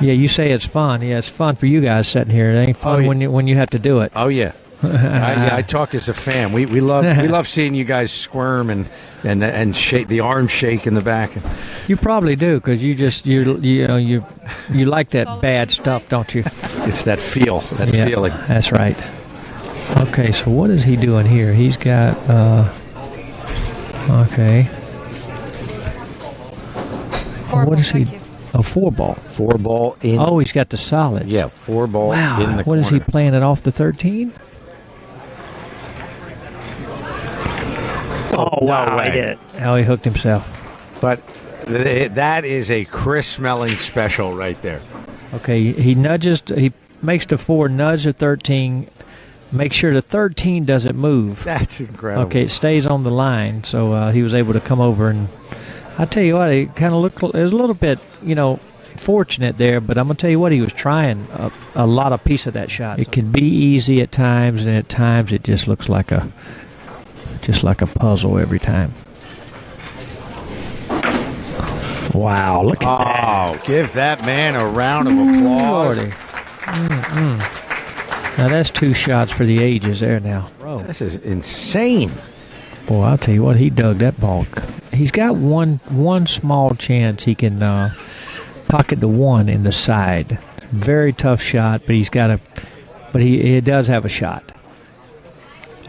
Yeah, you say it's fun. Yeah, it's fun for you guys sitting here. It ain't fun when you have to do it. Oh yeah. I talk as a fan. We love seeing you guys squirm and shake the arm shake in the back. You probably do because you like that bad stuff, don't you? It's that feeling. That's right. Okay, so what is he doing here? He's got okay. What is he? A 4-ball. 4-ball in. Oh, he's got the solid. Yeah, 4-ball in the corner. What is he playing it off the 13? Oh, wow. No way. He did it. Oh, he hooked himself. But that is a Chris Melling special right there. Okay, he makes the 4, nudge the 13, make sure the 13 doesn't move. That's incredible. Okay, it stays on the line, so he was able to come over and I tell you what, it kind of looked, it was a little bit, fortunate there, but I'm going to tell you what, he was trying a lot of piece of that shot. It can be easy at times, and at times it just looks like a puzzle every time. Wow, look at that. Oh, give that man a round of applause. Now that's 2 shots for the ages there now. Bro. This is insane. Boy, I'll tell you what, he dug that ball. He's got one small chance he can pocket the 1 in the side. Very tough shot, but he does have a shot.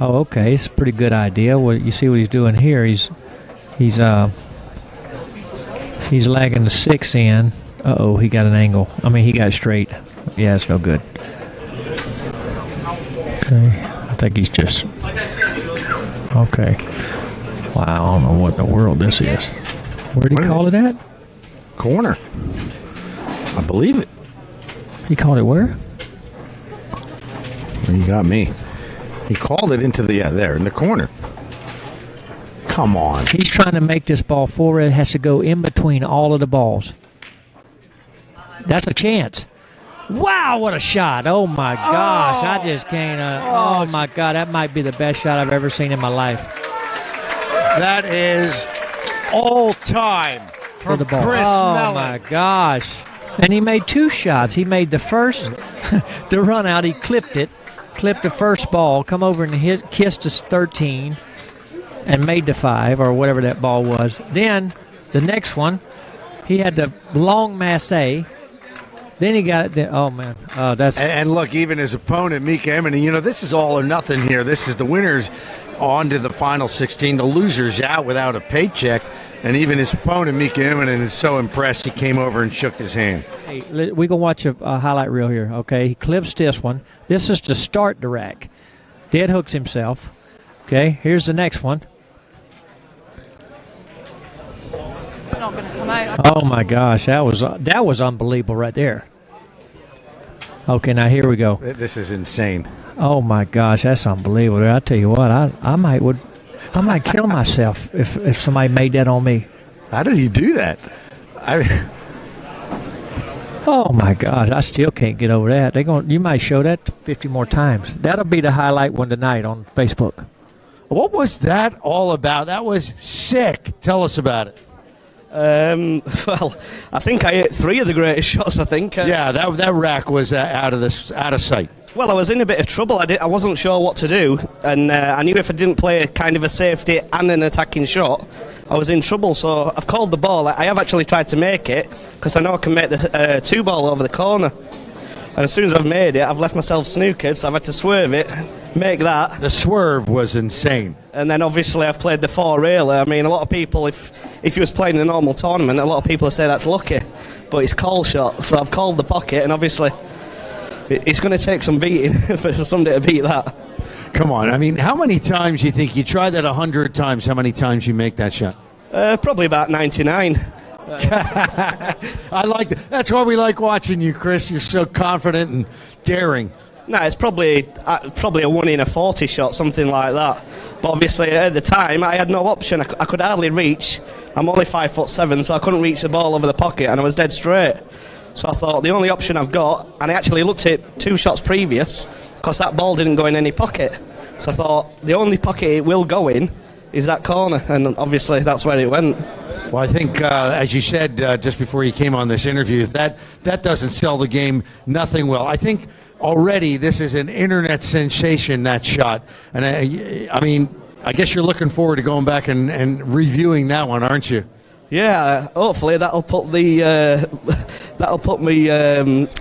Oh, okay, it's a pretty good idea. Well, you see what he's doing here. He's lagging the 6 in. Uh-oh, he got an angle. I mean, he got straight. Yeah, it's no good. Okay, I think he's just... Okay. Wow, I don't know what in the world this is. Where'd he call it at? Corner. I believe it. He called it where? You got me. He called it into the, there, in the corner. Come on. He's trying to make this ball forward. It has to go in between all of the balls. That's a chance. Wow, what a shot. Oh, my gosh. I just can't. Oh, my God. That might be the best shot I've ever seen in my life. That is all time from Chris Melling. Oh, my gosh. And he made 2 shots. He made the first, the run out. He clipped the first ball, come over and kissed the 13, and made the 5, or whatever that ball was. Then, the next one, he had the long masse. Then he got it. Oh, man. That's and look, even his opponent, Mika Emeny, this is all or nothing here. This is the winners on to the final 16. The losers out without a paycheck. And even his opponent, Mika Emeny, is so impressed he came over and shook his hand. Hey, we're going to watch a highlight reel here, okay? He clips this one. This is to start the rack. Dead hooks himself. Okay, here's the next one. It's not going to come out. Oh, my gosh. That was unbelievable right there. Okay, now here we go. This is insane. Oh, my gosh. That's unbelievable. I tell you what, I might kill myself if somebody made that on me. How did he do that? Oh my gosh, I still can't get over that. You might show that 50 more times. That'll be the highlight one tonight on Facebook. What was that all about? That was sick. Tell us about it. Well, I think I hit 3 of the greatest shots, I think. Yeah, that rack was out of sight. Well, I was in a bit of trouble. I wasn't sure what to do, and I knew if I didn't play kind of a safety and an attacking shot, I was in trouble. So I've called the ball. I have actually tried to make it, because I know I can make the 2-ball over the corner. And as soon as I've made it, I've left myself snookered, so I've had to swerve it, make that. The swerve was insane. And then obviously I've played the 4-reeler. I mean, a lot of people, if you was playing a normal tournament, a lot of people would say that's lucky. But it's call shot, so I've called the pocket, and obviously it's going to take some beating for somebody to beat that. Come on, I mean, how many times you think you try that 100 times? How many times you make that shot? Probably about 99. I like that. That's why we like watching you, Chris. You're so confident and daring. No, it's probably a 1 in a 40 shot, something like that. But obviously at the time I had no option. I could hardly reach. I'm only 5'7", so I couldn't reach the ball over the pocket, and I was dead straight. So I thought the only option I've got, and I actually looked at 2 shots previous, because that ball didn't go in any pocket. So I thought the only pocket it will go in is that corner, and obviously that's where it went. Well, I think, as you said just before you came on this interview, that doesn't sell the game. Nothing will. I think already this is an internet sensation, that shot. And I mean, I guess you're looking forward to going back and reviewing that one, aren't you? Yeah, hopefully that'll put me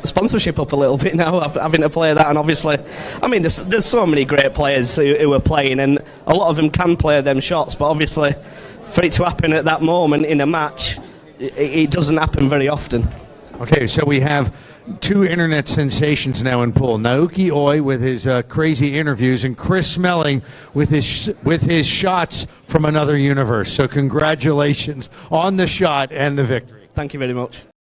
sponsorship up a little bit now, having to play that. And obviously, I mean, there's so many great players who are playing, and a lot of them can play them shots, but obviously for it to happen at that moment in a match, it doesn't happen very often. Okay, so we have two internet sensations now in pool. Naoki Oi with his crazy interviews, and Chris Melling with his shots from another universe. So congratulations on the shot and the victory. Thank you very much.